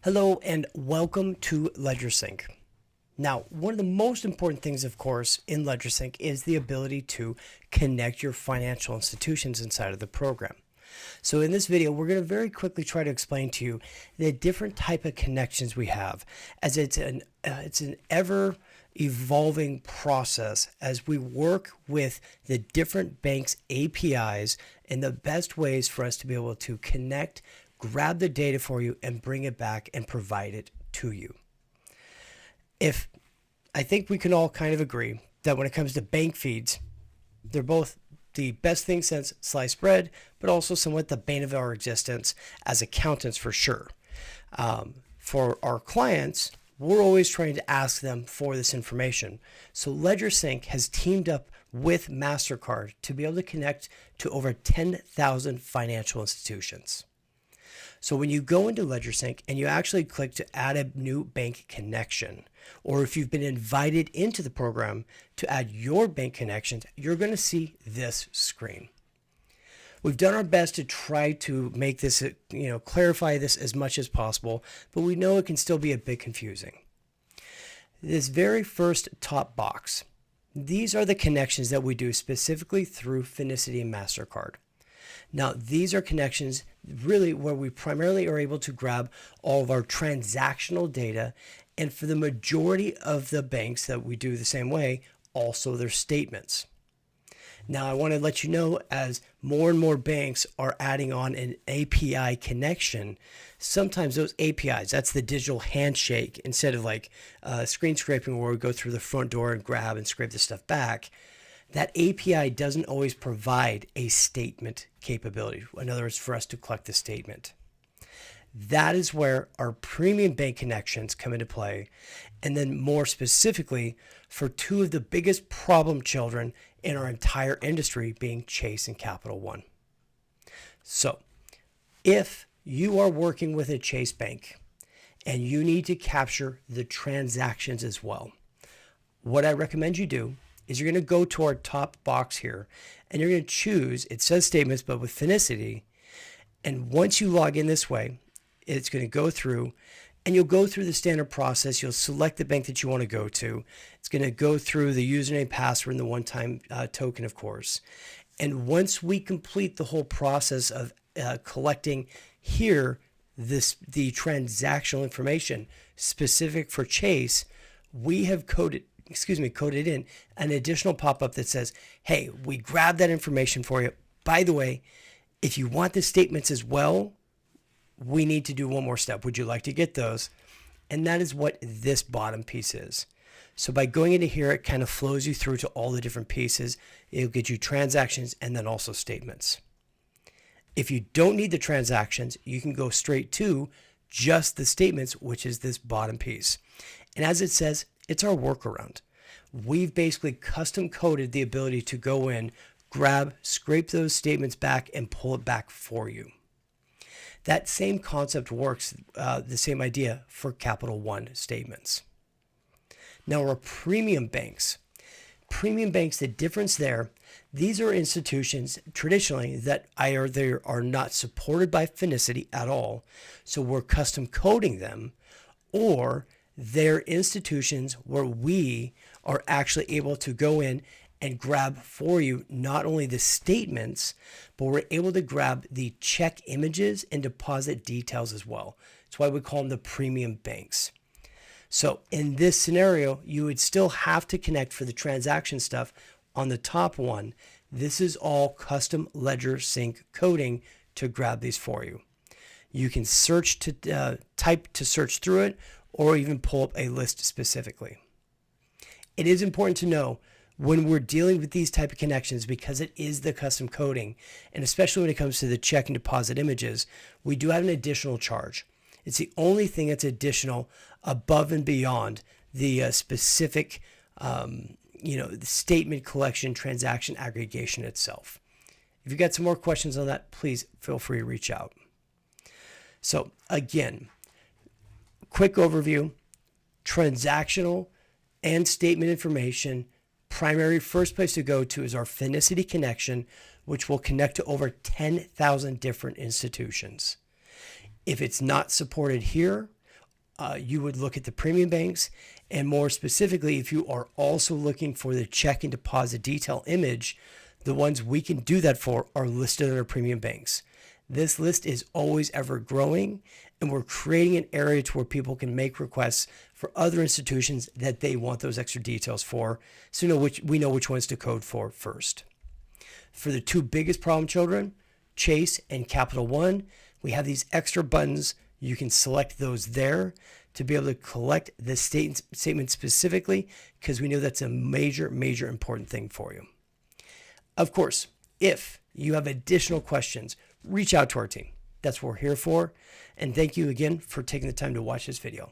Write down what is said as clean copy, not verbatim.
Hello and welcome to Ledgersync. Now, one of the most important things, of course, in Ledgersync is the ability to connect your financial institutions inside of the program. So in this video, we're going to very quickly try to explain to you the different type of connections we have, as it's an ever evolving process as we work with the different banks' APIs and the best ways for us to be able to connect, grab the data for you and bring it back and provide it to you. I think we can all kind of agree that when it comes to bank feeds, they're both the best thing since sliced bread, but also somewhat the bane of our existence as accountants for sure. For our clients, we're always trying to ask them for this information. So Ledgersync has teamed up with MasterCard to be able to connect to over 10,000 financial institutions. So when you go into Ledgersync and you actually click to add a new bank connection, or if you've been invited into the program to add your bank connections, you're going to see this screen. We've done our best to try to make this, clarify this as much as possible, but we know it can still be a bit confusing. This very first top box, these are the connections that we do specifically through Finicity and MasterCard. Now, these are connections really where we primarily are able to grab all of our transactional data, and for the majority of the banks that we do the same way, also their statements. Now, I want to let you know, as more and more banks are adding on an API connection, sometimes those APIs, that's the digital handshake, instead of like screen scraping where we go through the front door and grab and scrape the stuff back, that API doesn't always provide a statement capability. In other words, for us to collect the statement. That is where our premium bank connections come into play. And then more specifically, for two of the biggest problem children in our entire industry, being Chase and Capital One. So if you are working with a Chase bank and you need to capture the transactions as well, what I recommend you do is you're going to go to our top box here and you're going to choose, it says statements, but with Finicity. And once you log in this way, it's going to go through and you'll go through the standard process. You'll select the bank that you want to go to. It's going to go through the username, password, and the one-time token, of course. And once we complete the whole process of collecting here the transactional information specific for Chase, we have coded in an additional pop-up that says, hey, we grabbed that information for you. By the way, if you want the statements as well, we need to do one more step. Would you like to get those? And that is what this bottom piece is. So by going into here, it kind of flows you through to all the different pieces. It'll get you transactions and then also statements. If you don't need the transactions, you can go straight to just the statements, which is this bottom piece. And as it says, it's our workaround. We've basically custom coded the ability to go in, grab, scrape those statements back, and pull it back for you. That same concept works, the same idea for Capital One statements. Now, our premium banks, the difference there, these are institutions traditionally that either are not supported by Finicity at all, so we're custom coding them, or they're institutions where we are actually able to go in and grab for you not only the statements, but we're able to grab the check images and deposit details as well. That's why we call them the premium banks. So in this scenario, you would still have to connect for the transaction stuff on the top one. This is all custom Ledgersync coding to grab these for you. You can search to type to search through it, or even pull up a list specifically. It is important to know when we're dealing with these type of connections, because it is the custom coding, and especially when it comes to the check and deposit images, we do have an additional charge. It's the only thing that's additional above and beyond the specific, the statement collection transaction aggregation itself. If you got some more questions on that, please feel free to reach out. So again, quick overview: transactional and statement information. Primary first place to go to is our Finicity connection, which will connect to over 10,000 different institutions. If it's not supported here, you would look at the premium banks, and more specifically, if you are also looking for the check and deposit detail image, the ones we can do that for are listed under premium banks. This list is always ever growing, and we're creating an area to where people can make requests for other institutions that they want those extra details for, so we know which ones to code for first. For the two biggest problem children, Chase and Capital One, we have these extra buttons. You can select those there to be able to collect the statement specifically, because we know that's a major important thing for you. Of course, if you have additional questions, reach out to our team. That's what we're here for. And thank you again for taking the time to watch this video.